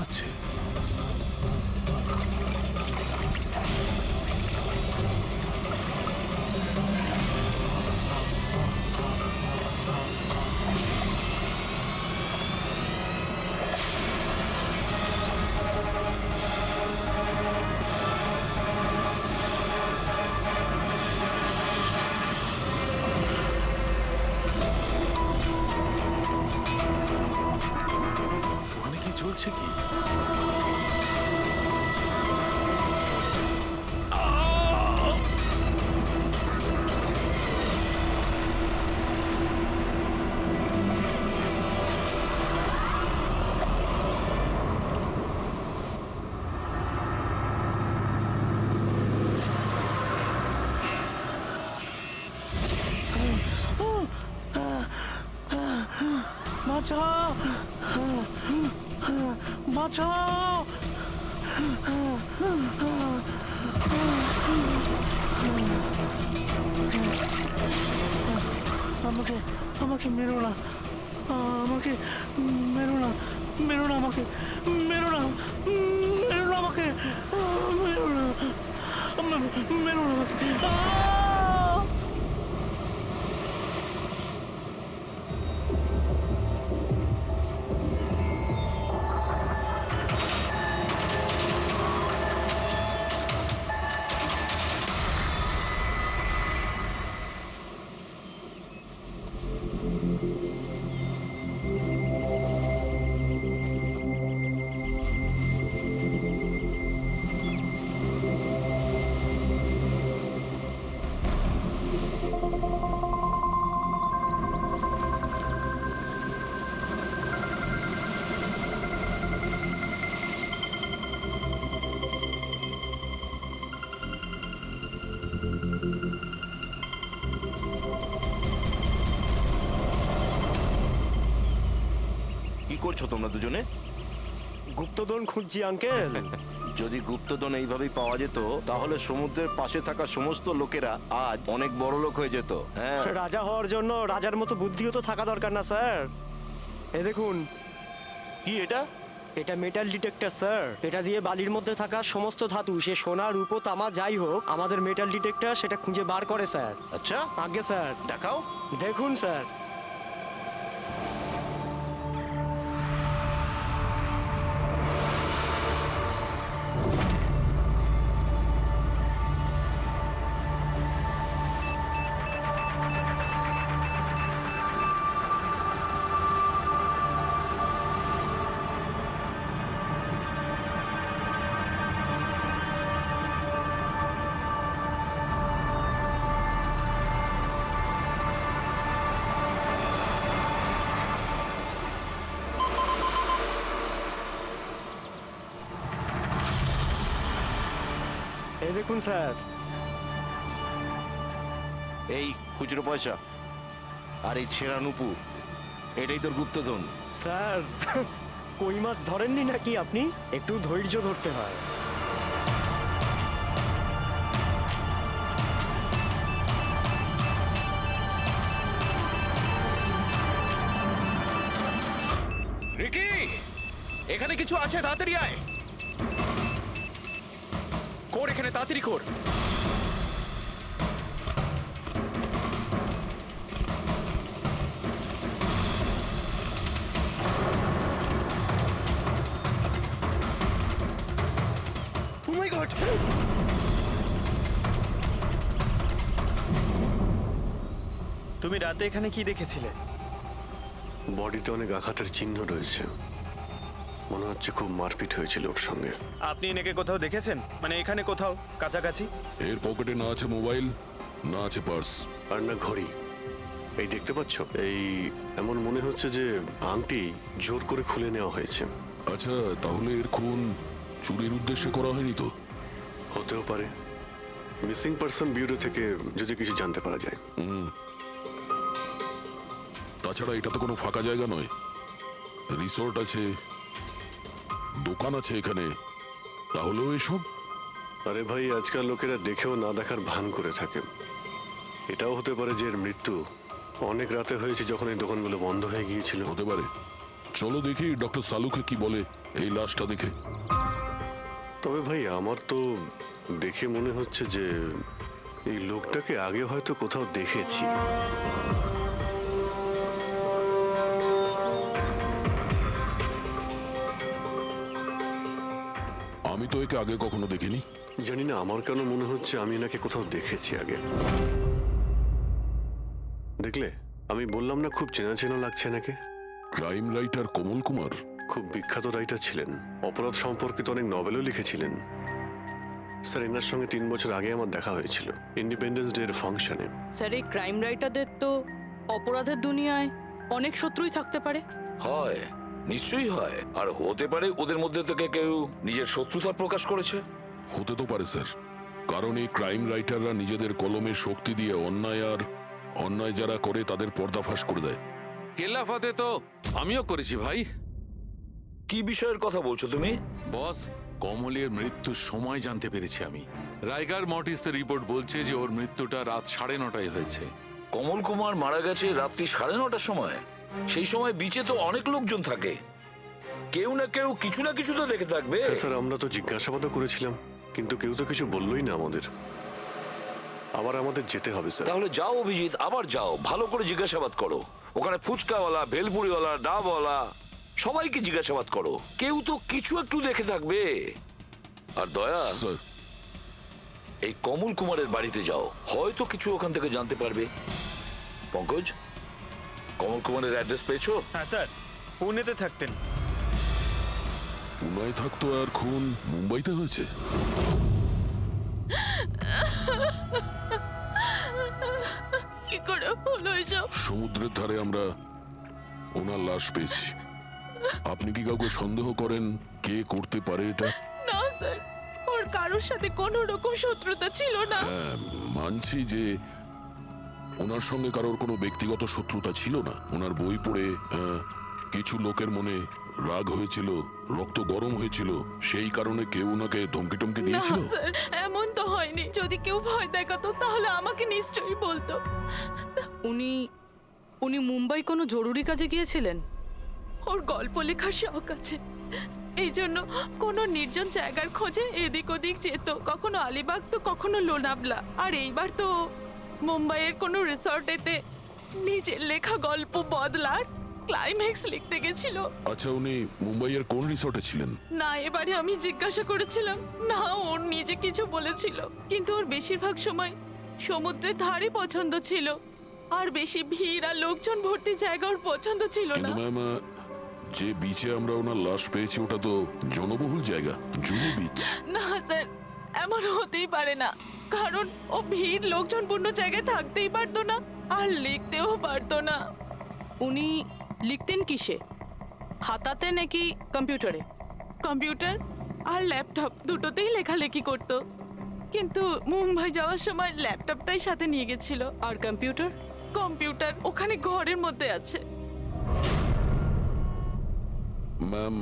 হচ্ছে? ওখানে কি চলছে কি? বাঁচাও, বাঁচাও। আমাকে আমাকে মেরো না, আমাকে মেরো না, মেরো না আমাকে, মেরো না, মেরো না আমাকে, মেরো না, মেরো না আমাকে। কি করছো তোমরা দুজনে? গুপ্তধন খুঁজছি আঙ্কেল। যদি গুপ্তধন এইভাবেই পাওয়া যেত তাহলে সমুদ্রের পাশে থাকা সমস্ত লোকেরা আজ অনেক বড় লোক হয়ে যেত। হ্যাঁ, রাজা হওয়ার জন্য রাজার মতো বুদ্ধিও তো থাকা দরকার না স্যার? এ দেখুন, কি এটা? এটা মেটাল ডিটেক্টর স্যার। এটা দিয়ে বালির মধ্যে থাকা সমস্ত ধাতু, সে সোনা রূপো তামা যাই হোক, আমাদের মেটাল ডিটেক্টর সেটা খুঁজে বার করে স্যার। আচ্ছা, আগে স্যার দেখাও। দেখুন স্যার। এই দেখুন স্যার। এই খুচরো পয়সা আর এই ছেঁড়া নুপুর, এটাই তোর গুপ্তধন। স্যার, কই মাছ ধরেননি নাকি আপনি? একটু ধৈর্য ধরতে হয়। রিকি, এখানে কিছু আছে, তাড়াতাড়ি আয়। কর এখানে, তাড়াতাড়ি কর। Oh my God! তুমি রাতে এখানে কি দেখেছিলে? বডিতে অনেক আঘাতের চিহ্ন রয়েছে, মনে হচ্ছে খুব মারপিট হয়েছিল ওর সঙ্গে। আপনি এনাকে কোথাও দেখেছেন? মানে এখানে কোথাও কাছাকাছি? এর পকেটে না আছে মোবাইল, না আছে পার্স। আর না ঘড়ি। এই দেখতে পাচ্ছ, এই এমন মনে হচ্ছে যে আংটি জোর করে খুলে নেওয়া হয়েছে। আচ্ছা, তাহলে এর খুন চুরির উদ্দেশ্যে করা হয়নি তো? হতেও পারে। মিসিং পারসন ব্যুরো থেকে যদি কিছু জানতে পারা যায়। তাছাড়া এটা তো কোনো ফাঁকা জায়গা নয়, রিসোর্ট আছে, দোকান আছে এখানে, তাহলেও এসব। আরে ভাই, আজকাল লোকেরা দেখেও না দেখার ভান করে থাকে। এটাও হতে পারে যে এর মৃত্যু অনেক রাতে হয়েছে, যখন এই দোকানগুলো বন্ধ হয়ে গিয়েছিল। হতে পারে, চলো দেখি ডক্টর সালুকে কি বলে এই লাশটা দেখে। তবে ভাই আমার তো দেখে মনে হচ্ছে যে এই লোকটাকে আগে হয়তো কোথাও দেখেছি। আমি তো একে আগে কখনো দেখিনি। জানি না, আমার কেন মনে হচ্ছে আমি এনাকে কোথাও দেখেছি আগে। দেখলে, আমি বললাম না খুব চেনা চেনা লাগছে এনাকে। ক্রাইম রাইটার কমল কুমার। খুব বিখ্যাত রাইটার ছিলেন, অপরাধ সম্পর্কিত অনেক নভেলও লিখেছিলেন। স্যার, এনার সঙ্গে 3 বছর আগে আমার দেখা হয়েছিল ইন্ডিপেন্ডেন্স ডে এর ফাংশনে। স্যার, এই ক্রাইম রাইটারদের তো অপরাধের দুনিয়ায় অনেক শত্রুই থাকতে পারে। হয়, নিশ্চয়ই হয়। আর হতে পারে ওদের মধ্যে থেকে কেউ নিজের শত্রুতা প্রকাশ করেছে। হতে তো পারে স্যার, কারণ এই ক্রাইম রাইটাররা নিজেদের কলমের শক্তি দিয়ে অন্যায় যারা করে তাদের পর্দাফাশ করে দেয়। কেল্লাফাতে তো আমিও করেছি ভাই। কি বিষয়ের কথা বলছো তুমি? বস, কমলের মৃত্যুর সময় জানতে পেরেছি আমি। রাইগার মর্টিসের রিপোর্ট বলছে যে ওর মৃত্যুটা রাত 9:30টায় হয়েছে। কমল কুমার মারা গেছে রাত্রি 9:30টার সময়। সেই সময় বিচে তো অনেক লোকজন থাকে, কেউ না কেউ কিছু না কিছু তো দেখে থাকবে। হ্যাঁ স্যার, আমরা তো জিজ্ঞাসাবাদও করেছিলাম, কিন্তু কেউ তো কিছু বললোই না আমাদের। আবার আমাদের যেতে হবে স্যার। তাহলে যাও অভিজিৎ, আবার যাও, ভালো করে জিজ্ঞাসাবাদ করো। ওখানে ফুচকাওয়ালা, ভেলপুরিওয়ালা, ডাবওয়ালা সবাইকে জিজ্ঞাসাবাদ করো, কেউ তো কিছু একটু দেখে থাকবে। আর দয়া, স্যার, এই কমল কুমারের বাড়িতে যাও, হয়তো কিছু ওখান থেকে জানতে পারবে। পঙ্কজ, কমল কুমারের অ্যাড্রেস পেয়েছো? হ্যাঁ স্যার, পুনেতে থাকতেন। পুনায় থাকতো আর খুন মুম্বাইতে হয়েছে। কি করে হলো এসব? সমুদ্রের ধারে আমরা ওনার লাশ পেয়েছি। আপনি কি কাউকে সন্দেহ করেন কে করতে পারে এটা? না স্যার, ওর কারোর সাথে কোনো রকম শত্রুতা ছিল না। হ্যাঁ, মানছি যে ওনার সঙ্গে কারোর কোনো ব্যক্তিগত শত্রুতা ছিল না। ওনার বই পড়ে কিছু লোকের মনে রাগ হয়েছিল, রক্ত গরম হয়েছিল, সেই কারণে কেউ ওনাকে ধমকি টমকি না দিয়েছিল। স্যার, এমন তো হয়নি। যদি কেউ ভয় দেখাতো তাহলে আমাকে নিশ্চয়ই বলতো। উনি মুম্বাই কোনো জরুরি কাজে গিয়েছিলেন। ওর গল্প লেখার শখ আছে, এই জন্য কোনো নির্জন জায়গার খোঁজে এদিক ওদিক যেত, কখনো আলিবাগ তো কখনো লোনাবলা। আর এইবার তো মুম্বাইয়ের কোনো রিসর্টেতে নিজের লেখা গল্প বদলার ক্লাইম্যাক্স লিখতে গেছিল। আচ্ছা, উনি মুম্বাইয়ের কোন রিসর্টে ছিলেন? না, এবারে আমি জিজ্ঞাসা করেছিলাম না, ওর নিজে কিছু বলেছিল। কিন্তু ওর বেশিরভাগ সময় সমুদ্রের ধারে পছন্দ ছিল, আর বেশি ভিড় আর লোকজন ভর্তি জায়গা ওর পছন্দ ছিল না। কিন্তু ম্যাম, যে বিচে আমরা ওনার লাশ পেয়েছি ওটা তো জনবহুল জায়গা, জুহু বিচ। না স্যার, এমন হতেই পারে না, কারণ ও ভিড় লোকজনপূর্ণ জায়গায় থাকতেই পারতো না, আর লিখতেও পারতো না। উনি লিখতেন কিসে? খাতাতে নাকি কম্পিউটারে? কম্পিউটার আর ল্যাপটপ দুটোতেই লেখালেখি করতো, কিন্তু মুম্বাই যাওয়ার সময় ল্যাপটপটাই সাথে নিয়ে গেছিল। আর কম্পিউটার? কম্পিউটার ওখানে ঘরের মধ্যে আছে। ম্যাম,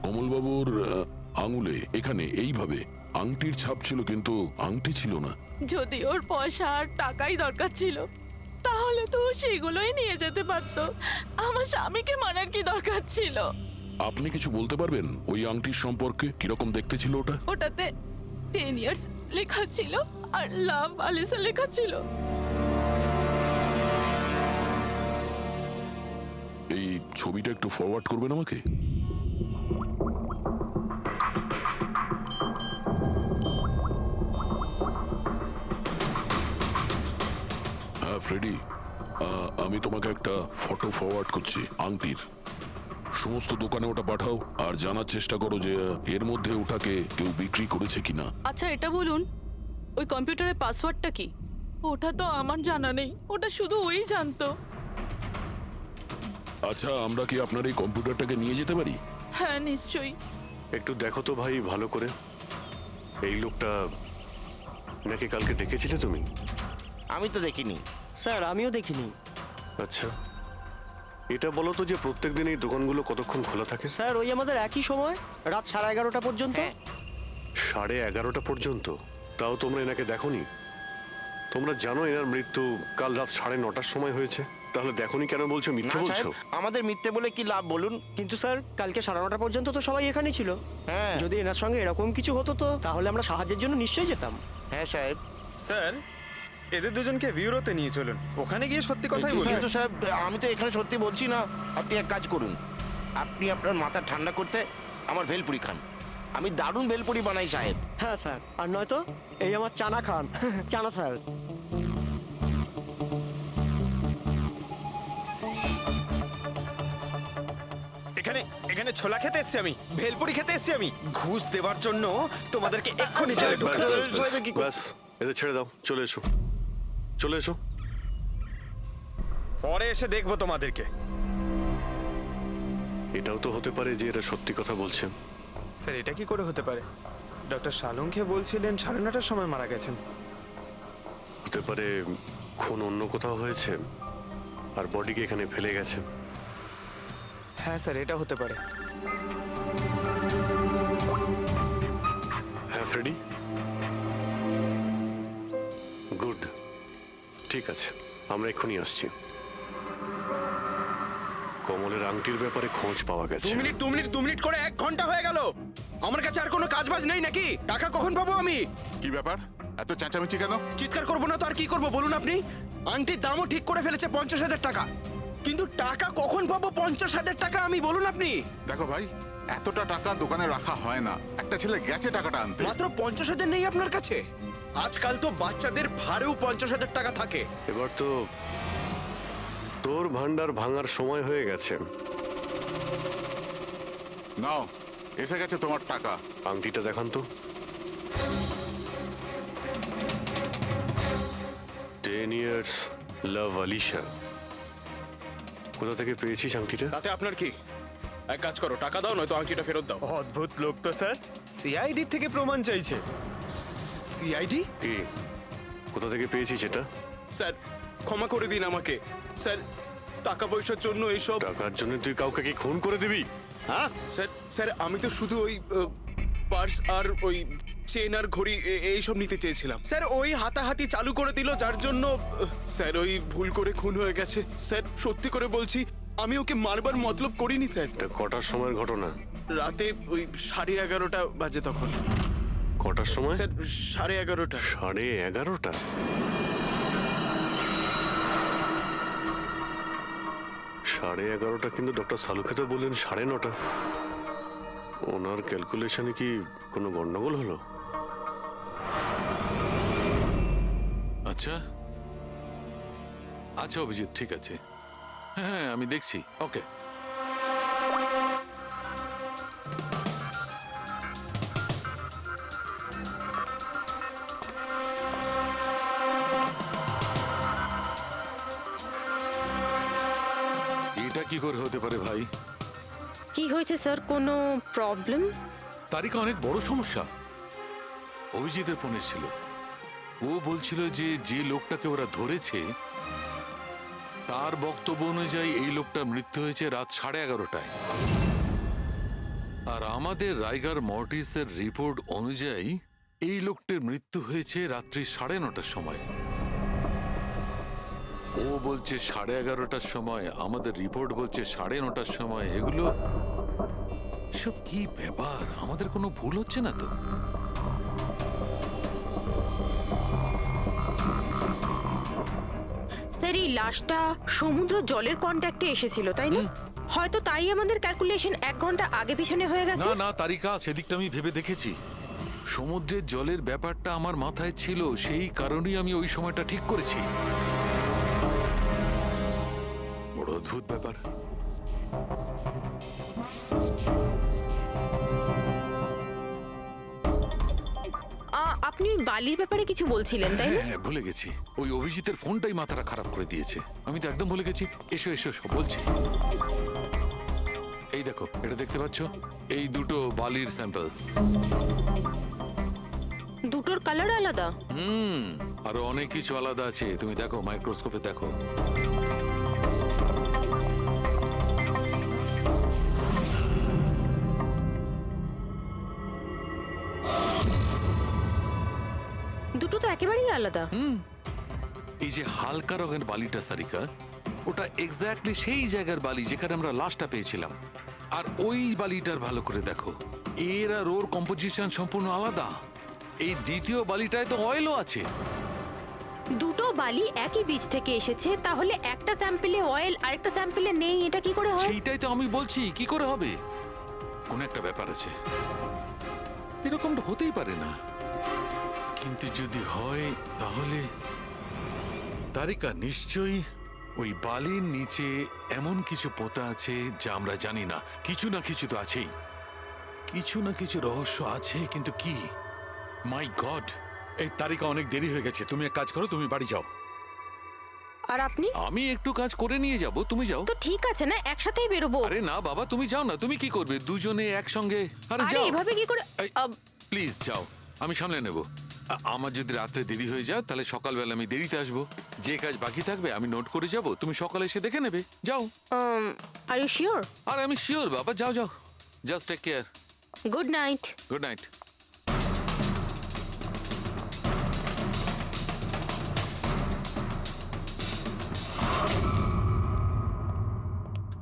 কমলবাবুর আঙুলে এখানে এইভাবে আংটির ছাপ ছিল, কিন্তু আংটি ছিল না। যদি ওর পয়সা আর টাকাই দরকার ছিল তাহলে তো ও সেগুলোই নিয়ে যেতে পারতো। আমার স্বামীকে মারার কি দরকার ছিল? আপনি কিছু বলতে পারবেন ওই আংটির সম্পর্কে? কিরকম দেখতে ছিল ওটা? ওটাতে 10 ইয়ার্স লেখা ছিল আর লাভ আলিসা লেখা ছিল। এই ছবিটা একটু ফরওয়ার্ড করবেন আমাকে? হ্যাঁ ফ্রেডি, আমি তোমাকে একটা ফটো ফরওয়ার্ড করছি আংটির। সমস্ত দোকানে ওটা পাঠাও আর জানার চেষ্টা করো যে এর মধ্যে ওটাকে কেউ বিক্রি করেছে কিনা। আচ্ছা, এটা বলুন, ওই কম্পিউটারের পাসওয়ার্ডটা কি? ওটা তো আমার জানা নেই, ওটা শুধু ওই জানতো। আচ্ছা, আমরা কি আপনার এই কম্পিউটারটাকে নিয়ে যেতে পারি? হ্যাঁ নিশ্চয়ই। একটু দেখো তো ভাই ভালো করে, এই লোকটা নাকি কালকে দেখেছিলে তুমি? আমি তো দেখিনি স্যার, আমিও দেখিনি আচ্ছা, এটা বলো তো যে প্রত্যেকদিন এই দোকানগুলো কতক্ষণ খোলা থাকে? স্যার। ওই আমাদের একই সময়, রাত 11:30 পর্যন্ত। 11:30 পর্যন্ত? তাও তোমরা এনাকে দেখোনি? তোমরা জানো এনার মৃত্যু কাল রাত 9:30টার সময় হয়েছে? তাহলে দেখোনি কেন বলছো মিথ্যে না বলছো? সাহেব, আমাদের মিথ্যে বলে কি লাভ বলুন? কিন্তু স্যার কালকে 9:30 পর্যন্ত তো সবাই এখানেই ছিল। হ্যাঁ যদি এনার সঙ্গে এরকম কিছু হতো তো তাহলে আমরা সাহায্যের জন্য নিশ্চয়ই যেতাম। হ্যাঁ সাহেব, স্যার এদের দুজনকে ব্যুরোতে নিয়ে চলুন, ওখানে গিয়ে সত্যি কথাই বলুন। কিন্তু সাহেব আমি তো এখানে সত্যি বলছি না। আপনি এক কাজ করুন, আপনি আপনার মাথা ঠান্ডা করতে আমার ভেলপুরি খান। আমি দারুণ ভেলপুরি বানাই সাহেব। হ্যাঁ স্যার, আর নয়তো এই আমার চানা খান। চানা স্যার। এখানে এখানে ছোলা খেতে এসেছি আমি, ভেলপুরি খেতে এসেছি আমি। ঘুষ দেওয়ার জন্য তোমাদেরকে এক্ষুনি জেলে ব্যাস, ঢুকাচ্ছি। ব্যাস, এদের ছেড়ে দাও, চলে এসো, চলে এসো। পরে এসে দেখবো তোমাদেরকে। এটাও তো হতে পারে যে এরা সত্যি কথা বলছেন। স্যার এটা কি করে হতে পারে? ডক্টর সালুংকে বলছিলেন 9:30টার সময় মারা গেছেন। হতে পারে খুন অন্য কোথাও হয়েছে আর বডিকে এখানে ফেলে গেছে। হ্যাঁ স্যার, এটা হতে পারে। হ্যাঁ ফ্রেডি, গুড, ঠিক আছে, আমরা এক্ষুনি আসছি। কমলের আংটির ব্যাপারে খোঁজ পাওয়া গেছে। 2 মিনিট করে 1 ঘন্টা হয়ে গেল। আমার কাছে আর কোনো কাজ বাজ নেই নাকি? টাকা কখন পাবো আমি? কি ব্যাপার, এত চেঁচামেচি কেন? চিৎকার করবো না তো আর কি করবো বলুন আপনি? আংটির দামও ঠিক করে ফেলেছে 50,000 টাকা, কিন্তু টাকা কখন পাবো 50,000 টাকা আমি বলুন আপনি? দেখো ভাই, এতটা টাকা দোকানে রাখা হয় না। একটা ছেলে গেছে টাকাটা আনতে। মাত্র 50,000 নেই আপনার কাছে? আজকাল তো বাচ্চাদের ভাড়েও 50,000 টাকা থাকে। এবার তো তোর ভান্ডার ভাঙার সময় হয়ে গেছে। নাও, এসে গেছে তোমার টাকা। আংটিটা দেখান তো। 10 years লাভ আলিশা। কোথা থেকে পেয়েছিস আংটিটা? তাতে আপনার কি? এক কাজ করো, টাকা দাও, নয়তো আংটিটা ফেরত দাও। অদ্ভুত লোক তো স্যার, সিআইডি থেকে প্রমাণ চাইছে। সিআইডি? কি, কোথা থেকে পেয়েছিস এটা? স্যার ক্ষমা করে দিন আমাকে। স্যার টাকা পয়সার জন্য এইসব। টাকার জন্য তুই কাউকে কি খুন করে দিবি? হ্যাঁ, স্যার স্যার আমি তো শুধু ওই পার্স আর ওই চেন আর ঘড়ি এইসব নিতে চেয়েছিলাম। স্যার ওই হাতাহাতি চালু করে দিল, যার জন্য স্যার ওই ভুল করে খুন হয়ে গেছে। স্যার সত্যি করে বলছি, আমি ওকে মারবার মতলব করিনি স্যার। এটা কটার সময়ের ঘটনা? রাতে ওই 11:30 বাজে তখন। কটার সময়? স্যার 11:30। 11:30? সাড়ে 11:30 কিন্তু ডক্টর সালুকে তো বললেন 9:30। ওনার ক্যালকুলেশনে কি কোনো গন্ডগোল হলো? আচ্ছা আচ্ছা অভিজিৎ, ঠিক আছে, হ্যাঁ আমি দেখছি। ওকে, এটা কি করে হতে পারে ভাই? কি হয়েছে স্যার, কোনো প্রবলেম? তারিকা অনেক বড় সমস্যা। অভিজিতের ফোন এসেছিল, ও বলছিল যে যে লোকটাকে ওরা ধরেছে তার বক্তব্য অনুযায়ী এই লোকটার মৃত্যু হয়েছে রাত 11:30টায়, আর আমাদের রাইগার মর্টিসের রিপোর্ট অনুযায়ী এই লোকটির মৃত্যু হয়েছে রাত্রি 9:30টার সময়। ও বলছে 11:30টার সময়, আমাদের রিপোর্ট বলছে 9:30টার সময়। এগুলো সব কি ব্যাপার? আমাদের কোনো ভুল হচ্ছে না তো? স্যার এই লাশটা সমুদ্র জলের কন্ট্যাক্টে এসেছিল, তাই না? হয়তো তাই আমাদের ক্যালকুলেশন 1 ঘন্টা আগে পিছনে হয়ে গেছে। না না তারিকা, সেদিকটা আমি ভেবে দেখেছি। সমুদ্রের জলের ব্যাপারটা আমার মাথায় ছিল, সেই কারণেই আমি ওই সময়টা ঠিক করেছি। বড় অদ্ভুত ব্যাপার। আপনি বালির ব্যাপারে কিছু বলছিলেন, তাই না? হ্যাঁ ভুলে গেছি, ওই অভিজিতের ফোনটাই মাথাটা খারাপ করে দিয়েছে। আমি তো একদম ভুলে গেছি। এসো এসো এসো বলছি। এই দেখো, এটা দেখতে পাচ্ছ? এই দুটো বালির স্যাম্পল। দুটোর কালার আলাদা। আরো অনেক কিছু আলাদা আছে, তুমি দেখো, মাইক্রোস্কোপে দেখো। দুটো তো একেবারেই আলাদা। এই যে হালকা রঙের বালিটা সারিকা, ওটা এক্স্যাক্টলি সেই জায়গার বালি যেখানে আমরা লাশটা পেয়েছিলাম। আর ওই বালিটার ভালো করে দেখো, এর আর ওর কম্পোজিশন সম্পূর্ণ আলাদা। এই দ্বিতীয় বালিটায় তো অয়েলও আছে। দুটো বালি একই বীজ থেকে এসেছে, তাহলে একটা স্যাম্পলে অয়েল আর একটা স্যাম্পলে নেই, এটা কি করে হয়? সেইটাই তো আমি বলছি, কি করে হবে? কোন একটা ব্যাপার আছে, এরকমটা হতেই পারে না। কিন্তু যদি হয় তাহলে তারিকা নিশ্চয়ই ওই বালির নিচে এমন কিছু পোতা আছে যা আমরা জানি না। কিছু না কিছু তো আছেই, কিছু না কিছু রহস্য আছে, কিন্তু কি? মাই গড, এই তারিকা অনেক দেরি হয়ে গেছে। তুমি এক কাজ করো, তুমি বাড়ি যাও। আর আপনি? আমি একটু কাজ করে নিয়ে যাব, তুমি যাও। তো ঠিক আছে না, একসাথেই বেরোবো। আরে না বাবা, তুমি যাও না। তুমি কি করবে দুজনে একসঙ্গে? আরে আরে যাও, এভাবে কি করে? প্লিজ যাও, আমি সামলে নেব। আমার যদি রাত্রে দেরি হয়ে যায় তাহলে সকালবেলা আমি দেরিতে আসবো। যে কাজ বাকি থাকবে আমি নোট করে যাব, তুমি সকালে এসে দেখে নেবে। যাও। Are you sure? আর আমি শিওর বাবা, যাও যাও, just take care. Good night. Good night.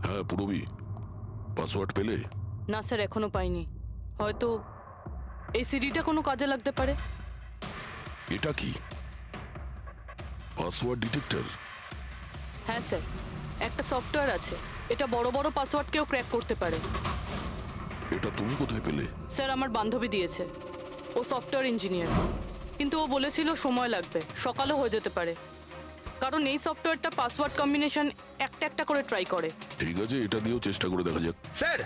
হ্যাঁ পুরবি, পাসওয়ার্ড পেলে? না স্যার, এখনো পাইনি। হয়তো এই সিডিটা কোনো কাজে লাগতে পারে। এটা কি পাসওয়ার্ড ডিটেক্টর? হ্যাঁ স্যার, একটা সফটওয়্যার আছে, এটা বড় বড় পাসওয়ার্ডকেও ক্র্যাক করতে পারে। এটা তুমি কোথায় পেলে? স্যার, আমার বান্ধবী দিয়েছে। ও সফটওয়্যার ইঞ্জিনিয়ার, কিন্তু ও বলেছিল সময় লাগবে, সকালও হয়ে যেতে পারে, কারণ এই সফটওয়্যারটা পাসওয়ার্ড কম্বিনেশন একটা একটা করে ট্রাই করে। ঠিক আছে, এটা দিয়েও চেষ্টা করে দেখা যাক। স্যার,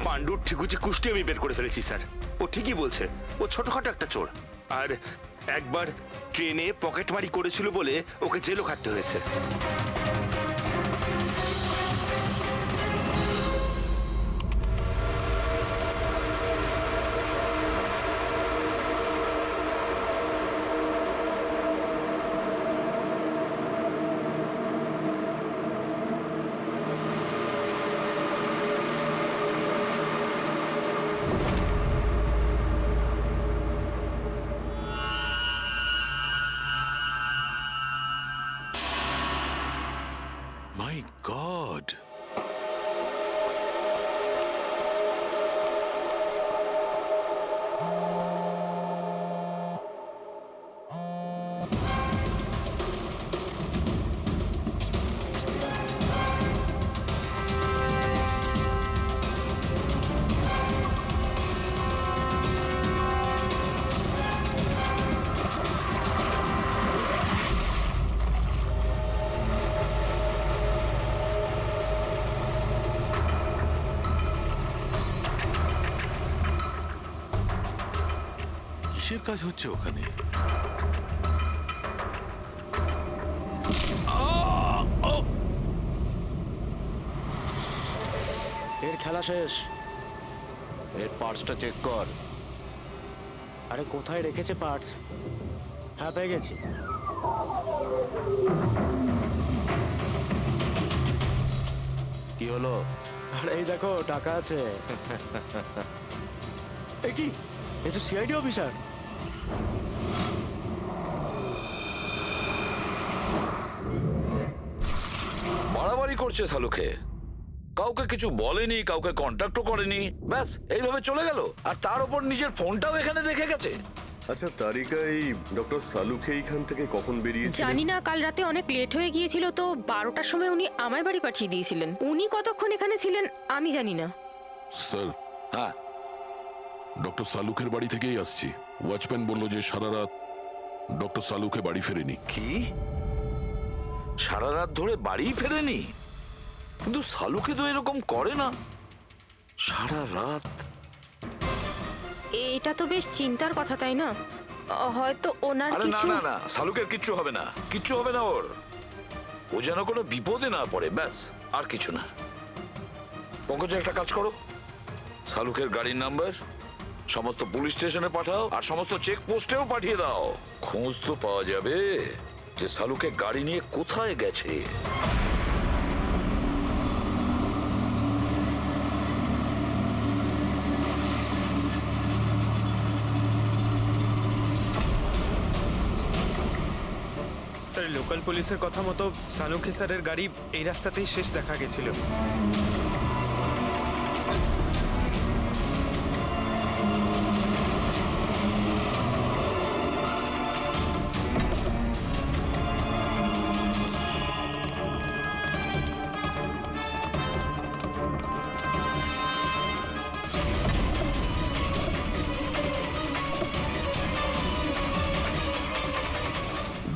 পাণ্ডুর ঠিকুচি কুষ্টি আমি বের করে ফেলেছি স্যার। ও ঠিকই বলছে, ও ছোটখাটো একটা চোর। আর একবার ট্রেনে পকেটমারি করেছিল বলে ওকে জেলও খাটতে হয়েছে। মাই গড, কিসের কাজ হচ্ছে ওখানে? এর খেলা শেষ। এর পার্টসটা চেক কর। আরে কোথায় রেখেছে পার্টস? হ্যাঁ, পেয়ে গেছি। কি হলো? আরে এই দেখো, টাকা আছে। এ কি? এ তো সিআইডি অফিসার। বাড়াবাড়ি করছে সালুকে, কাউকে কিছু বলেনি, কাউকে কন্ট্যাক্টও করেনি, ব্যাস এইভাবে চলে গেল। আর তার উপর নিজের ফোনটাও এখানে রেখে গেছে। আচ্ছা তারিকা, এই ডক্টর সালুকে এইখান থেকে কখন বেরিয়েছিলেন? জানি না, কাল রাতে অনেক লেট হয়ে গিয়েছিল, তো 12টার সময় উনি আমার বাড়ি পাঠিয়ে দিয়েছিলেন। উনি কতক্ষণ এখানে ছিলেন আমি জানি না। স্যার, হ্যাঁ, ডক্টর সালুকের বাড়ি থেকেই আসছি। ওয়াচম্যান বলল যে সারা রাত ডক্টর সালুকে বাড়ি ফেরেনি। কি সারা রাত ধরে বাড়ি ফেরেনি? কিন্তু সালুকে তো এরকম করে না, সারা রাত। এটা তো বেশ চিন্তার কথা, তাই না? হয়তো ওনার আরে না কিছু। না না, সালুকের কিচ্ছু হবে না, কিচ্ছু হবে না ওর। ও যেন কোনো বিপদে না পড়ে, ব্যাস, আর কিছু না। পঙ্কজ, একটা কাজ করো, সালুকের গাড়ির নাম্বার সমস্ত পুলিশ স্টেশনে পাঠাও, আর সমস্ত চেকপোস্টেও পাঠিয়ে দাও। খোঁজ তো পাওয়া যাবে যে সালুকে গাড়ি নিয়ে কোথায় গেছে। স্যার লোকাল পুলিশের কথা মতো সালুঙ্কি স্যারের গাড়ি এই রাস্তাতেই শেষ দেখা গেছিল।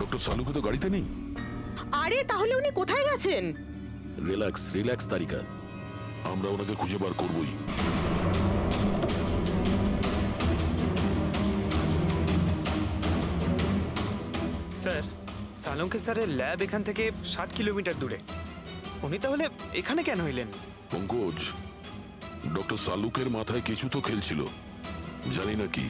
ডক্টর সালুকে তো গাড়িতে নেই। আরে তাহলে উনি কোথায় গেছেন? রিল্যাক্স রিল্যাক্স তারিকা, আমরা ওনাকে খুঁজে বার করবই। স্যার সালুঙ্কি স্যারের ল্যাব এখান থেকে 60 কিলোমিটার দূরে। উনি তাহলে এখানে কেন এলেন? পঙ্কজ, ডক্টর সালুকের মাথায় কিছু তো খেলছিল, জানি না কি।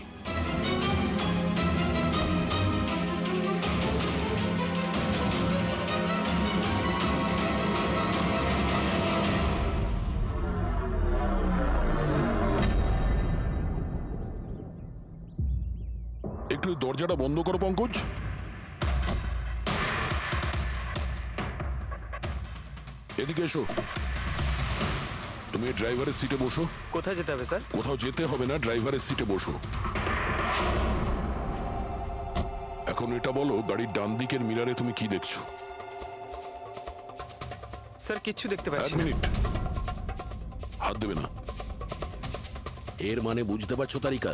একটু দরজাটা বন্ধ করো পঙ্কজ। এদিকে এসো। তুমি ড্রাইভারের সিটে বসো। কোথায় যেতে হবে স্যার? কোথাও যেতে হবে না, ড্রাইভারের সিটে বসো। এখন এটা বলো, গাড়ির ডান দিকের মিরারে তুমি কি দেখছো? স্যার কিচ্ছু দেখতে এক পাচ্ছি না। মিনিট, হাত দেবে না। এর মানে বুঝতে পারছো তারিকা?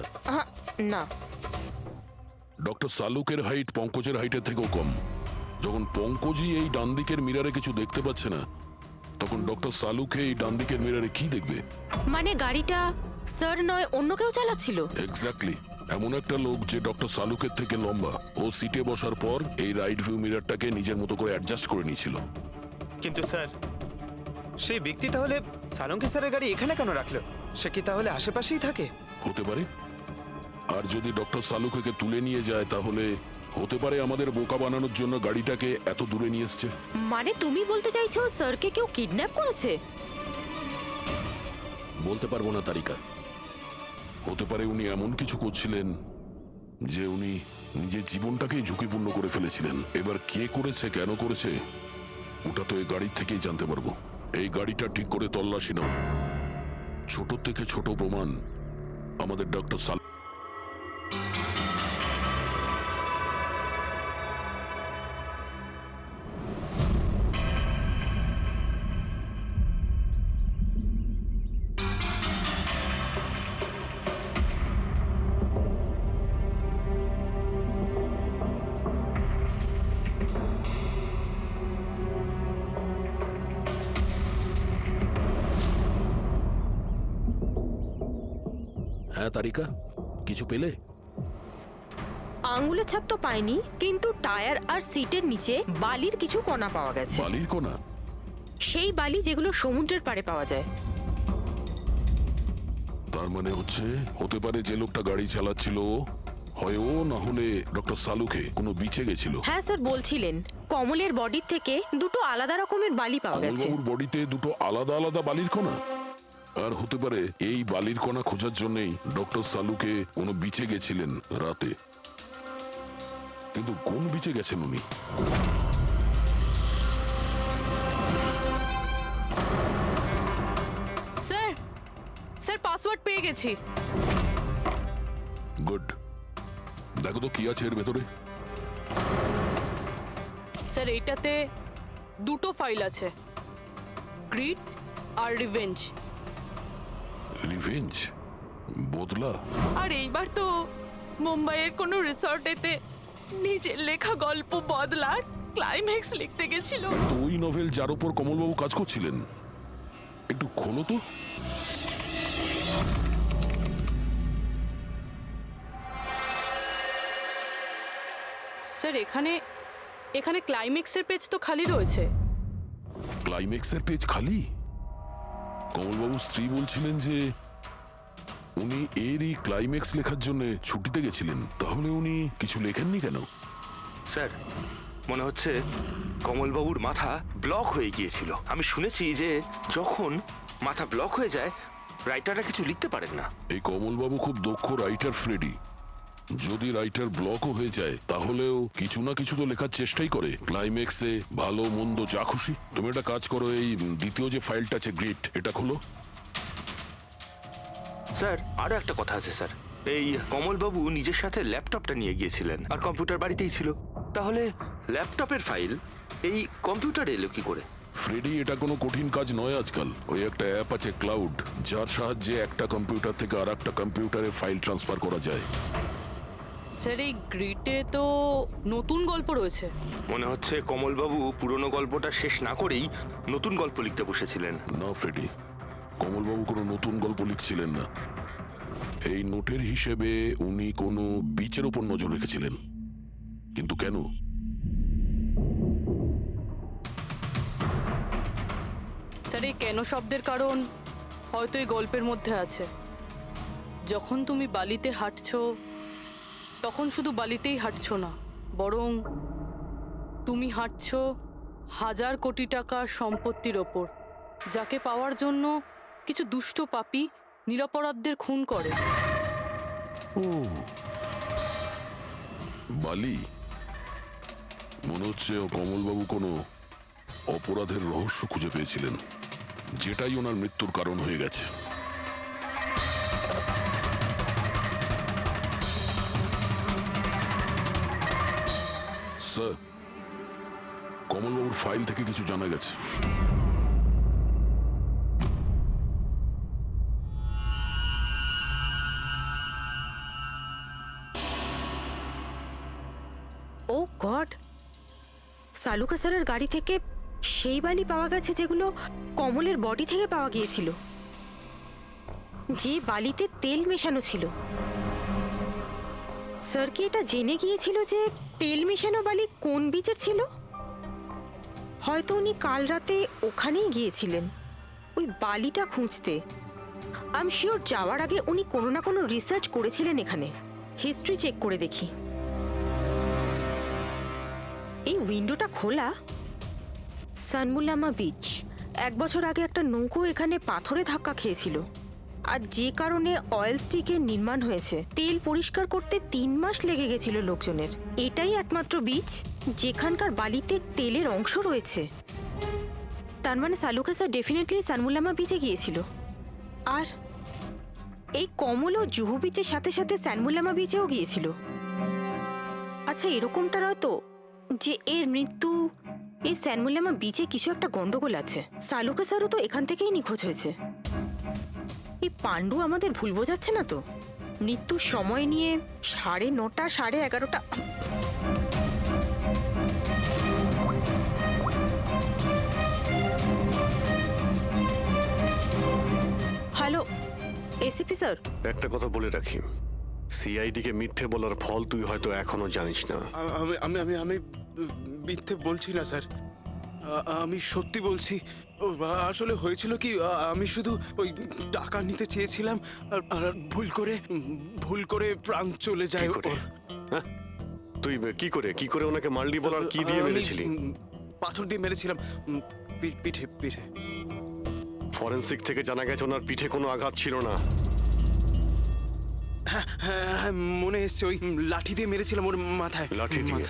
না। ডক্টর সালুকের হাইট পঙ্কজের হাইটের থেকেও কম। যখন পঙ্কজই এই ডান দিকের মিরারে কিছু দেখতে পাচ্ছে না, তখন ডক্টর সালুকে এই ডান দিকের মিরারে কি দেখবে? মানে গাড়িটা স্যার নয় অন্য কেউ চালাচ্ছিল? এক্স্যাক্টলি, এমন একটা লোক যে ডক্টর সালুকের থেকে লম্বা। ও সিটে বসার পর এই রাইট ভিউ মিরারটাকে নিজের মতো করে অ্যাডজাস্ট করে নিয়েছিল। কিন্তু স্যার সেই ব্যক্তি তাহলে সালুঙ্কি স্যারের গাড়ি এখানে কেন রাখলো? সে কি তাহলে আশেপাশেই থাকে? হতে পারে। আর যদি ডক্টর সালুকে তুলে নিয়ে যায়, তাহলে হতে পারে আমাদের বোকা বানানোর জন্য গাড়িটাকে এত দূরে নিয়ে এসছে। মানে তুমি বলতে চাইছো স্যারকে কেউ কিডন্যাপ করেছে? বলতে পারবো না তারিকা। হতে পারে উনি এমন কিছু করছিলেন যে উনি নিজের জীবনটাকেই ঝুঁকিপূর্ণ করে ফেলেছিলেন। এবার কে করেছে, কেন করেছে, ওটা তো এই গাড়ির থেকেই জানতে পারবো। এই গাড়িটা ঠিক করে তল্লাশি নাও। ছোট থেকে ছোট প্রমাণ আমাদের ডক্টর সাল হ্যাঁ তারিকা, কিছু পেলে? আঙ্গুলের ছাপ তো পাইনি, কিন্তু টায়ার আর সিটের নিচে বালির কিছু কণা পাওয়া গেছে। বালির কোনা? সেই বালি যেগুলো সমুদ্রের পাড়ে পাওয়া যায়। তার মানে হচ্ছে হতে পারে যে লোকটা গাড়ি চালাচ্ছিল হয় ও, না হলে ডক্টর সালুকে কোনো বিচে গেছিল। হ্যাঁ স্যার বলছিলেন কমলের বডির থেকে দুটো আলাদা রকমের বালি পাওয়া গেছে। কমলবাবুর বডিতে দুটো আলাদা আলাদা বালির কণা। আর হতে পারে এই বালির কণা খোঁজার জন্যই ডক্টর সালুকে কোনো বিচে গেছিলেন রাতে। কিন্তু কোন বিচে গেছেন উনি? স্যার স্যার পাসওয়ার্ড পেয়ে গেছি। গুড, দেখো তো কি আছে এর ভেতরে। স্যার এইটাতে দুটো ফাইল আছে, গ্রিড আর রিভেঞ্জ। রিভেঞ্জ? বদলা? আর এইবার তো মুম্বাইয়ের কোনো রিসর্টেতে নিজের লেখা গল্প বদলার ক্লাইম্যাক্স লিখতে গেছিল। তো ওই নভেল যার উপর কমলবাবু কাজ করছিলেন, একটু খোলো তো। স্যার এখানে এখানে ক্লাইম্যাক্সের পেজ তো খালি রয়েছে। ক্লাইম্যাক্সের পেজ খালি? কমলবাবুর স্ত্রী বলছিলেন যে উনি এরই ক্লাইম্যাক্স লেখার জন্য ছুটিতে গেছিলেন। তাহলে উনি কিছু লেখেননি কেন? স্যার মনে হচ্ছে কমলবাবুর মাথা ব্লক হয়ে গিয়েছিল। আমি শুনেছি যে যখন মাথা ব্লক হয়ে যায় রাইটাররা কিছু লিখতে পারেন না। এই কমলবাবু খুব দক্ষ রাইটার ফ্রেডি। যদি রাইটার ব্লকও হয়ে যায় তাহলেও কিছু না কিছু তো লেখার চেষ্টাই করে, ক্লাইম্যাক্সে ভালো মন্দ যা খুশি। তুমি একটা কাজ করো, এই দ্বিতীয় যে ফাইলটা আছে গ্রিড, এটা খোলো। স্যার আরো একটা কথা আছে স্যার, এই কমলবাবু নিজের সাথে ল্যাপটপটা নিয়ে গিয়েছিলেন আর কম্পিউটার বাড়িতেই ছিল, তাহলে ল্যাপটপের ফাইল এই কম্পিউটারে এলো কি করে? ফ্রেডি, এটা কোনো কঠিন কাজ নয় আজকাল। ওই একটা অ্যাপ আছে ক্লাউড, যার সাহায্যে একটা কম্পিউটার থেকে আর একটা কম্পিউটারে ফাইল ট্রান্সফার করা যায়। স্যার এই গ্রিটে তো নতুন গল্প রয়েছে। মনে হচ্ছে কমলবাবু পুরনো গল্পটা শেষ না করেই নতুন গল্প লিখতে বসেছিলেন। না ফ্রেডি, কমলবাবু কোনো নতুন গল্প লিখছিলেন না। এই নোটের হিসেবে উনি কোনো বিচের ওপর নজর রেখেছিলেন। কিন্তু কেন? স্যার এই কেন শব্দের কারণ হয়তো এই গল্পের মধ্যে আছে। যখন তুমি বালিতে হাঁটছো তখন শুধু বালিতেই হাঁটছো না, বরং তুমি হাঁটছো 1000 কোটি টাকার সম্পত্তির ওপর, যাকে পাওয়ার জন্য কিছু দুষ্ট পাপী নিরপরাধদের খুন করে। ও বালি, মনে হচ্ছে কমলবাবু কোনো অপরাধের রহস্য খুঁজে পেয়েছিলেন, যেটাই ওনার মৃত্যুর কারণ হয়ে গেছে। স্যার, কমলবাবুর ফাইল থেকে কিছু জানা গেছে। ও গড, সালুকা স্যারের গাড়ি থেকে সেই বালি পাওয়া গেছে যেগুলো কমলের বডি থেকে পাওয়া গিয়েছিল, যে বালিতে তেল মেশানো ছিল। স্যার কি এটা জেনে গিয়েছিল যে তেল মেশানো বালি কোন বিচের ছিল? হয়তো উনি কাল রাতে ওখানেই গিয়েছিলেন ওই বালিটা খুঁজতে। আই এম শিওর যাওয়ার আগে উনি কোনো না কোনো রিসার্চ করেছিলেন এখানে। হিস্ট্রি চেক করে দেখি। এই উইন্ডোটা খোলা। সানমুলামা বিচ, 1 বছর আগে একটা নৌকো এখানে পাথরে ধাক্কা খেয়েছিল, আর যে কারণে অয়েল স্টিকের নির্মাণ হয়েছে। তেল পরিষ্কার করতে 3 মাস লেগে গেছিল লোকজনের। এটাই একমাত্র বিচ যেখানকার বালিতে তেলের অংশ রয়েছে। তার মানে সালুকা স্যার ডেফিনেটলি সানমুলামা বিচে গিয়েছিল। আর এই কমল ও জুহু বিচের সাথে সাথে সানমুলামা বিচেও গিয়েছিল। আচ্ছা, এরকমটা নয় তো যে এর মৃত্যু এই সানমুলামা বিচে কিছু একটা গন্ডগোল আছে? সালুকা স্যারও তো এখান থেকেই নিখোঁজ হয়েছে। এই পাণ্ডু আমাদের ভুল বোঝাচ্ছে না তো? মৃত্যুর সময় নিয়ে 9:30 11:30। হ্যালো এসিপি স্যার, একটা কথা বলে রাখি, সিআইডি কে মিথ্যে বলার ফল তুই হয়তো এখনো জানিস না। আমি আমি আমি আমি মিথ্যে বলছি না স্যার, আমি সত্যি বলছি। আসলে হয়েছিল কি, আমি শুধু ওই টাকা নিতে চেয়েছিলাম আর ভুল করে প্রাণ চলে যায়। কি করে? হ্যাঁ? তুই কি করে ওনাকে মারলি বলার কি দিয়ে মেরেছিলি? পাথর দিয়ে মেরেছিলাম, পিঠে পিঠে। ফরেনসিক থেকে জানা গেছে ওনার পিঠে কোনো আঘাত ছিল না। হ্যাঁ, মনে এসছে, ওই লাঠি দিয়ে মেরেছিলাম ওর মাথায়। লাঠি দিয়ে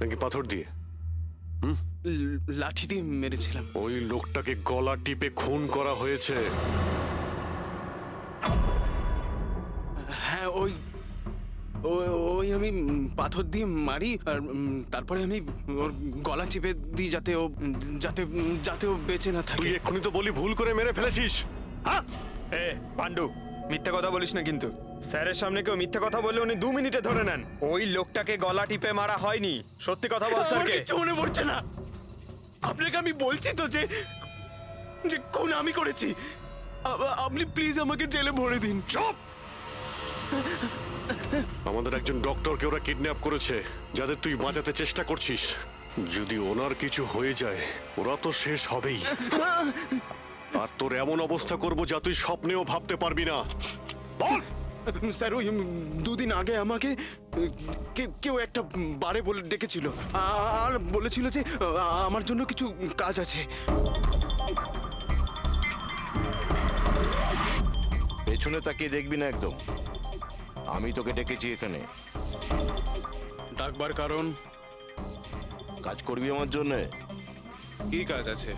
নাকি পাথর দিয়ে? লাঠি দিয়ে মেরেছিলাম। ওই লোকটাকে গলা টিপে খুন করা হয়েছে। হ্যাঁ, ওই আমি পাথর দিয়ে মারি আর তারপরে আমি ওর গলা চিপে দিই যাতে ও বেঁচে না থাকে। তুই এক্ষুনি তো বলি ভুল করে মেরে ফেলেছিস। পাণ্ডু, মিথ্যে কথা বলিস না কিন্তু। স্যারের সামনে কেউ মিথ্যে কথা বললে উনি 2 মিনিটে ধরে নেন। ওই লোকটাকে গলা টিপে মারা হয়নি। সত্যি কথা বল স্যারকে। কিছু মনে পড়ছে না। আপনাকে আমি বলছি তো যে খুন আমি করেছি। আপনি প্লিজ আমাকে জেলে ভরে দিন। চুপ! আমাদের একজন ডক্টরকে ওরা কিডন্যাপ করেছে, যাদের তুই বাঁচাতে চেষ্টা করছিস। যদি ওনার কিছু হয়ে যায় ওরা তো শেষ হবেই। আর তোর এমন অবস্থা করবো যা তুই স্বপ্নেও ভাবতে পারবি না। বল! স্যার, ওই 2 দিন আগে আমাকে কেউ একটা বারে বলে ডেকেছিল আর বলেছিল যে আমার জন্য কিছু কাজ আছে। পেছনে তাকিয়ে দেখবি না একদম। আমি তোকে ডেকেছি এখানে। ডাকবার কারণ? কাজ করবি আমার জন্য? কি কাজ আছে?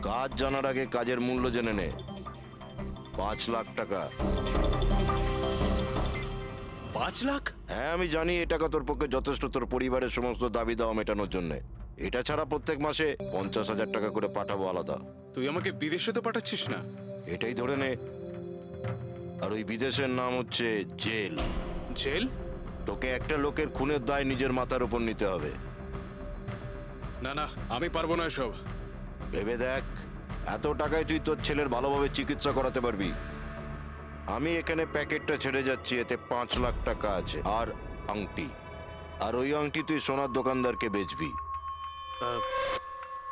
কাজ জানার আগে কাজের মূল্য জেনে নে। 5 লাখ টাকা। 5 লাখ? হ্যাঁ, আমি জানি এই টাকা তোর পক্ষে যথেষ্ট তোর পরিবারের সমস্ত দাবি দাওয়া মেটানোর জন্য। এটা ছাড়া প্রত্যেক মাসে 50,000 টাকা করে পাঠাবো আলাদা। তুই আমাকে বিদেশে তো পাঠাচ্ছিস না? এটাই ধরে নে। আর ওই বিদেশের নাম হচ্ছে জেল। জেল? তোকে একটা লোকের খুনের দায় নিজের মাথার উপর নিতে হবে। না না, আমি পারবো না এসব। ভেবে দেখ, এত টাকায় তুই তোর ছেলের ভালোভাবে চিকিৎসা করাতে পারবি। আমি এখানে প্যাকেটটা ছেড়ে যাচ্ছি, এতে 5 লাখ টাকা আছে আর আংটি। আর ওই আংটি তুই সোনার দোকানদারকে বেচবি।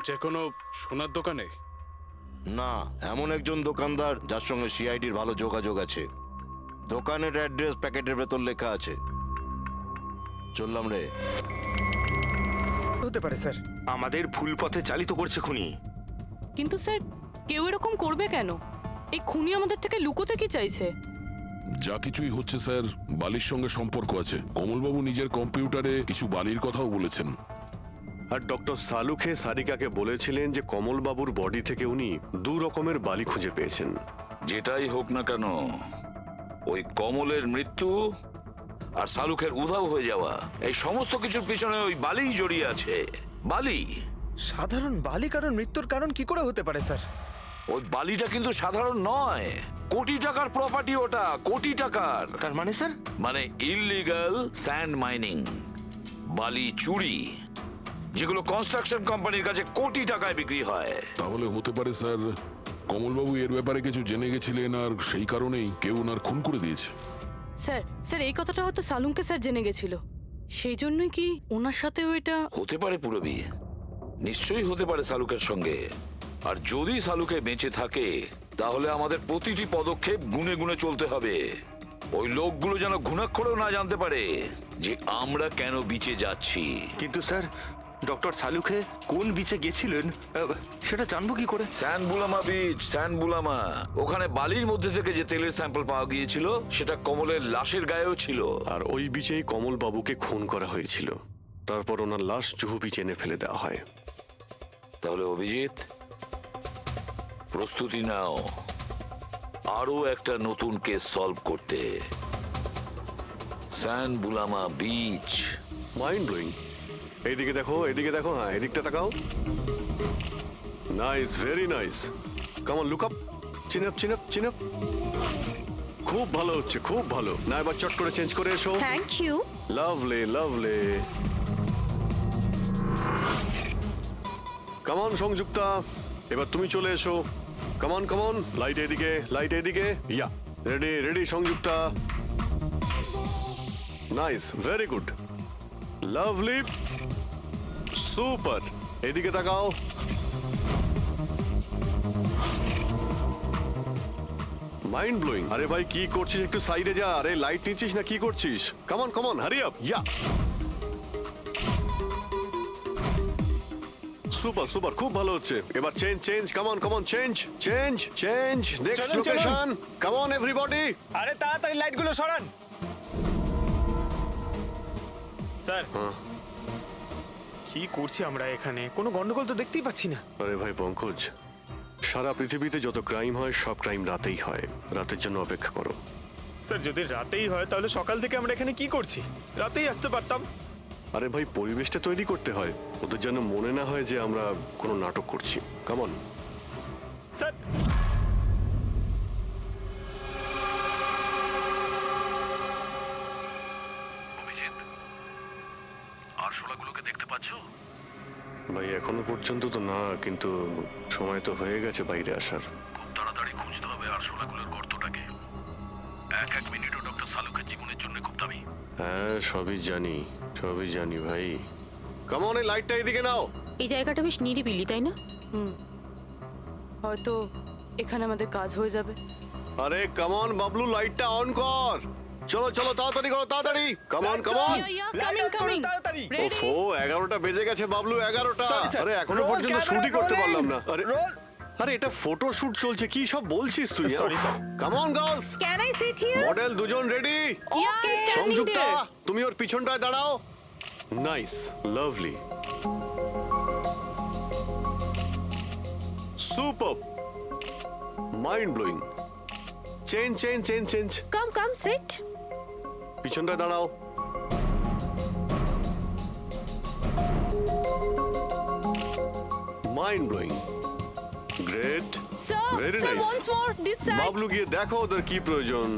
যে কোনো সোনার দোকানে? না, এমন একজন দোকানদার যার সঙ্গে সিআইডির ভালো যোগাযোগ আছে। দোকানের অ্যাড্রেস প্যাকেটের ভেতর লেখা আছে। চললাম রে। হতে পারে স্যার। আমাদের ভুল পথে চালিত করছে খুনি। কিন্তু স্যার, কেউ এরকম করবে কেন? এই খুনি আমাদের থেকে লুকোতে কি চাইছে? যা কিছুই হচ্ছে স্যার, বালির সঙ্গে সম্পর্ক আছে। কমলবাবু নিজের কম্পিউটারে কিছু বালির কথাও বলেছেন। আর ডক্টর সালুখে সারিকাকে বলেছিলেন যে কমলবাবুর বডি থেকে উনি 2 রকমের বালি খুঁজে পেয়েছেন। যেটাই হোক না কেন, ওই কমলের মৃত্যু আর শালুকের উধাও হয়ে যাওয়া, এই সমস্ত কিছুর পিছনে ওই বালিই জড়িয়ে আছে। বালি। সাধারণ বালি কারণ মৃত্যুর কারণ কি করে হতে পারে স্যার? ওই বালিটা কিন্তু সাধারণ নয়, কোটি টাকার প্রপার্টি ওটা, কোটি টাকার। তার মানে স্যার? মানে ইললিগাল স্যান্ড মাইনিং, বালি চুরি, যেগুলো কনস্ট্রাকশন কোম্পানির কাছে কোটি টাকায় বিক্রি হয়। তাহলে হতে পারে স্যার কমলবাবু এর ব্যাপারে কিছু জেনে গেছিলেন আর সেই কারণেই কেউ ওনার খুন করে দিয়েছে। স্যার স্যার এই কথাটা হয়তো সালুমকে স্যার জেনে গেছিল, সেই জন্যই কি ওনার সাথেও এটা হতে পারে পুরবি, নিশ্চয়ই হতে পারে শালুকের সঙ্গে। আর যদি শালুকে বেঁচে থাকে তাহলে আমাদের প্রতিটি পদক্ষেপ গুনে গুনে চলতে হবে। ওই লোকগুলো যেন ঘুণাক্ষরেও না জানতে পারে যে আমরা কেন বিচে যাচ্ছি। কিন্তু স্যার, ডক্টর সালুখে কোন বিচে গেছিলেন সেটা জানবো কি করে? স্যানবুলামা বিচ, স্যানবুলামা। ওখানে বালির মধ্যে থেকে যে তেলের স্যাম্পল পাওয়া গিয়েছিল সেটা কমলের লাশের গায়েও ছিল। আর ওই বিচেই কমলবাবুকে খুন করা হয়েছিল। তারপর ওনার লাশ জুহু বিচে এনে ফেলে দেওয়া হয়। তাহলে অভিজিৎ, প্রস্তুতি নাও আরো একটা নতুন কেস সলভ করতে। স্যানবুলামা বিচ। Mind blowing. এইদিকে দেখো, এদিকে দেখো, হ্যাঁ এদিকটা তাকাও। Nice, very nice. Come on, look up, chin up, chin up, chin up. খুব ভালো হচ্ছে, খুব ভালো। না এবার চট করে চেঞ্জ করে এসো। Thank you. Lovely, lovely. Come on Sanjukta, এবার তুমি চলে এসো। Come on, come on. Light এদিকে, লাইট এদিকে। Yeah, ready, ready Sanjukta. Nice, very good, lovely, super. এদিকে তাকাও। Mind blowing. আরে ভাই কি করছিস, একটু সাইডে যা। আরে লাইট নিচ্ছিস না কি করছিস? Come on, come on, hurry up. Yeah, super, super, খুব ভালো হচ্ছে। এবার change, change, come on, come on, change, change, change. Next চলুন, লোকেশন, কাম অন এভরিবডি। আরে তাড়াতাড়ি লাইটগুলো সরান। স্যার, কি করছি আমরা এখানে? কোনো গন্ডগোল তো দেখতেই পাচ্ছি না। আরে ভাই পঙ্কজ, সারা পৃথিবীতে যত ক্রাইম হয় সব ক্রাইম রাতেই হয়। রাতের জন্য অপেক্ষা করো। স্যার, যদি রাতেই হয় তাহলে সকাল থেকে আমরা এখানে কি করছি? রাতেই আসতে পারতাম। আরে ভাই পরিবেশটা তৈরি করতে হয়, ওদের যেন মনে না হয় যে আমরা কোনো নাটক করছি। Come on. স্যার, আরশোলাগুলোকে দেখতে পাচ্ছো? ভাই এখনো পর্যন্ত তো না, কিন্তু সময় তো হয়ে গেছে বাইরে আসার। খুব তাড়াতাড়ি খুঁজতে হবে আরশোলাগুলোর গর্তটাকে। এক মিনিটও ডক্টর সালুকের জীবনের জন্য খুব দামি। হ্যাঁ সবই জানি, সবই জানি ভাই। কাম অন, এই লাইটটা এদিকে নাও। এই জায়গাটা বেশ নিরিবিলি, তাই না? হয়তো এখানে আমাদের কাজ হয়ে যাবে। আরে কাম অন বাবলু, লাইটটা অন কর। চলো চলো, তাড়াতাড়ি করো, তাড়াতাড়ি। Come on, come on. তাড়াতাড়ি। ওফো, 11টা বেজে গেছে বাবলু, 11টা। Sorry, sir. আরে এখনো Roll পর্যন্ত camera শুটই করতে rolling. পারলাম না। আরে রোল। আরে এটা ফটো শুট চলছে কি সব বলছিস তুই? Sorry, sir. Come on girls, can I sit here? Model দুজন রেডি। সংযুক্তা তুমি ওর পিছনটায় দাঁড়াও। Nice, lovely, super, mind blowing. Change change change change, come sit. পিছনটায় দাঁড়াও। Mind blowing, great, sir very sir nice. Once more this side Bablu গিয়ে দেখো ওদের কি প্রয়োজন।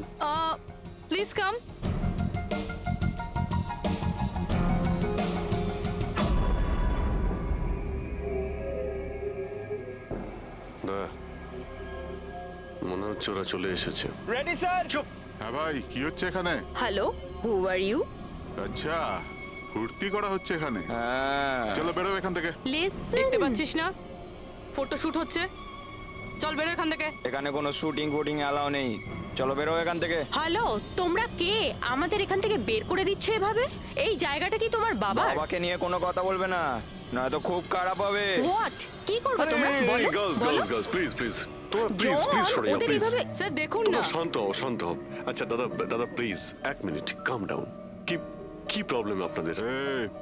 প্লিজ কাম না, মনে হচ্ছে ওরা চলে এসেছে। Ready sir? চুপ। হ্যাঁ ভাই, কি হচ্ছে এখানে? Hello, who are you? আচ্ছা, ফুর্তি করা হচ্ছে এখানে। হ্যাঁ। চলো বেরো এখান থেকে। লিসেন, দেখতে পাচ্ছিস না ফটো শুট হচ্ছে? চল বেরো এখান থেকে। এখানে কোনো শুটিং ফুটিং অ্যালাউ নেই, চলো বেরো এখান থেকে। হ্যালো, তোমরা কে আমাদের এখান থেকে বের করে দিচ্ছ এভাবে? এই জায়গাটা কি তোমার বাবার? বাবাকে নিয়ে কোনো কথা বলবে না, নয়তো খুব খারাপ হবে। হোয়াট? কি করবে তোমরা? বলো, গার্লস বলো। গার্লস গার্লস প্লিজ প্লিজ, তোমরা প্লিজ জন, প্লিজ সরে যাও ওদের প্লিজ। এভাবে স্যার দেখুন না। তোমরা শান্ত হও, শান্ত হও। আচ্ছা দাদা, দাদা প্লিজ এক মিনিট, কাম ডাউন। কি কি প্রবলেম আপনাদের?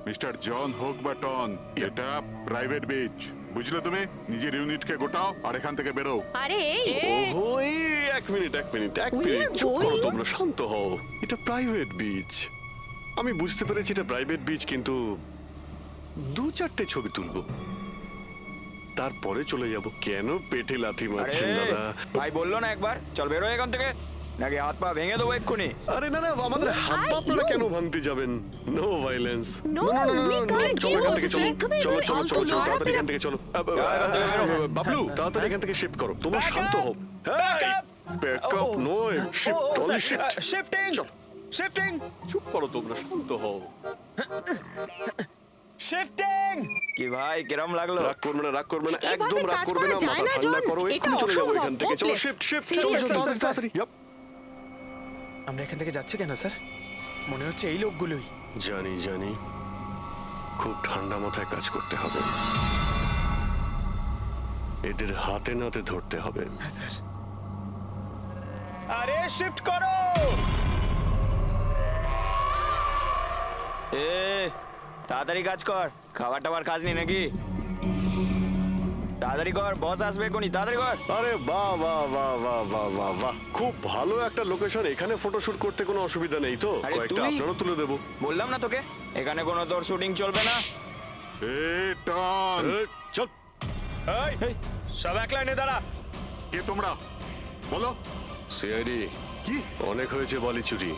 মিস্টার জন হোক বা টন, এটা প্রাইভেট বিচ, বুঝলে তুমি? নিজের ইউনিটকে গোটাও আর এখান থেকে বেরো। আরে এই, ওহো, এই এক মিনিট এক মিনিট এক We মিনিট, are চুপ করো going- তোমরা, শান্ত হও। এটা প্রাইভেট বিচ, আমি বুঝতে পেরেছি এটা প্রাইভেট বিচ, কিন্তু 2-4টে ছবি তুলবো, তারপরে চলে যাব। কেন পেটে লাথি আরে মারছেন দাদা? ভাই বললো না একবার চল বেরো এখান থেকে, নাকি হাত পা ভেঙে দেবো এক্ষুনি। আরে না না, আমাদের হাত পা আপনারা কেন ভাঙতে যাবেন? No violence. No, we can't চলো এখান do থেকে, this. চলো একদমই চলো চলো ফালতু চলো চলো, লড়াই তাড়াতাড়ি পেরা- এখান থেকে চলো। এখান থেকে বেরো। বাবলু তাড়াতাড়ি এখান থেকে শিফট করো, তোমরা শান্ত হও। ব্যাকআপ নয়, শিফট, অনলি শিফট। শিফটিং চলো। শিফটিং চুপ করো তোমরা, শান্ত হও। শিফটিং। কি ভাই কিরম লাগলো? রাগ করবে না, রাগ করবে না, এভাবে একদম রাগ কাজ করবে করা না, যায় মাথা না, ঠান্ডা জন। করো, এটা এক্ষুনি চলে যাবো অসম্ভব, এখান থেকে। চলো hopeless. শিফট শিফট, চলো Seriously, চলো তাড়াতাড়ি তাড়াতাড়ি। Yup. আমরা এখান থেকে যাচ্ছি কেন স্যার? মনে হচ্ছে এই লোকগুলোই। জানি জানি, খুব ঠান্ডা মাথায় কাজ করতে হবে, এদের হাতে নাতে ধরতে হবে। হ্যাঁ স্যার। আরে শিফট করো। এ তাড়াতাড়ি কাজ কর, খাবার টাবার কাজ নেই নাকি? তাড়াতাড়ি কর, বস আসবে কোনি, তাড়াতাড়ি কর। আরে বাহ বাহ বাহ বাহ বাহ বাহ বাহ, খুব ভালো একটা লোকেশন, এখানে ফটোশুট করতে কোনো অসুবিধা নেই তো? আরে কয়েকটা তুই- আপনারও তুলে দেবো। বললাম না তোকে এখানে কোনো তোর শুটিং চলবে না। এ টন, চল। এই সব এক লাইনে দাঁড়া। কে তোমরা? বলো। সিআইডি, কি? অনেক হয়েছে বালি চুরি।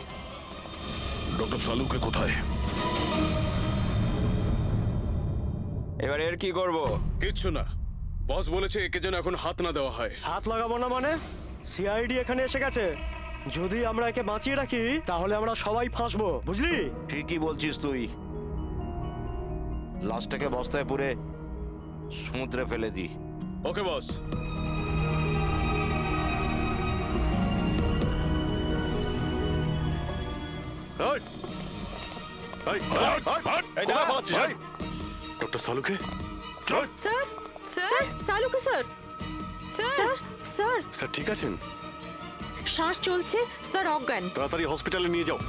ডক্টর সালুকে কোথায়? এবার এর কি করব? কিচ্ছু না, বস বলেছে একে যেন এখন হাত না দেওয়া হয়। হাত লাগাবো না মানে? সিআইডি এখানে এসে গেছে, যদি আমরা একে বাঁচিয়ে রাখি তাহলে আমরা সবাই ফাঁসবো, বুঝলি? ঠিকই বলছিস তুই, লাশটাকে বস্তায় পুরে সমুদ্রে ফেলে দি। ওকে বস। ডক্টর সালুকে, চল। Sir, sir Saluke sir, sir sir, sir, sir ঠিক আছেন? শ্বাস চলছে, স্যার অজ্ঞান। তাড়াতাড়ি হসপিটালে নিয়ে যাও।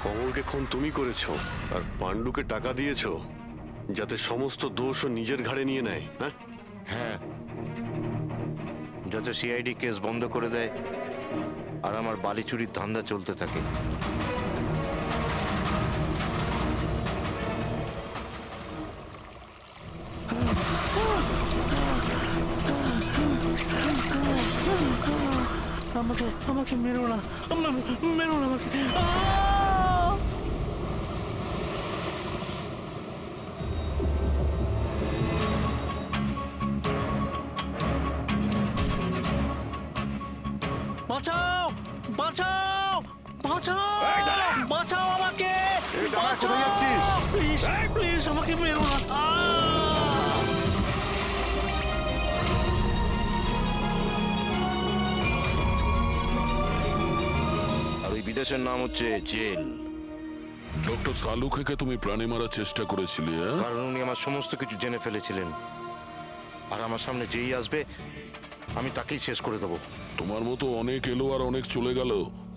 কমলকে খুন তুমি করেছো আর পাণ্ডুকে টাকা দিয়েছো, যাতে সমস্ত দোষ ও নিজের ঘাড়ে নিয়ে নেয়? হ্যাঁ, হ্যাঁ, যাতে সিআইডি কেস বন্ধ করে দেয় আর আমার বালি চুরির ধান্দা চলতে থাকে। আমাকে আমাকে মেরো না, মেরো না আমাকে। আহ! বাঁচাও, বাঁচাও, বাঁচাও, বাঁচাও আমাকে। কোথায় যাচ্ছিস? প্লিজ প্লিজ আমাকে মেরো না। আহ! আর ওই বিদেশের নাম হচ্ছে জেল। ডক্টর সালুখেকে তুমি প্রাণে মারার চেষ্টা করেছিলে, হ্যাঁ? কারণ উনি আমার সমস্ত কিছু জেনে ফেলেছিলেন, আর আমার সামনে যেই আসবে আমি তাকেই শেষ করে দেবো। তোমার মতো অনেক এলো আর অনেক চলে গেল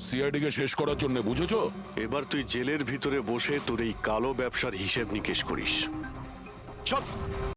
সিআইডি কে শেষ করার জন্য, বুঝেছো? এবার তুই জেলের ভিতরে বসে তোর এই কালো ব্যবসার হিসেব নিকেশ করিস। চল।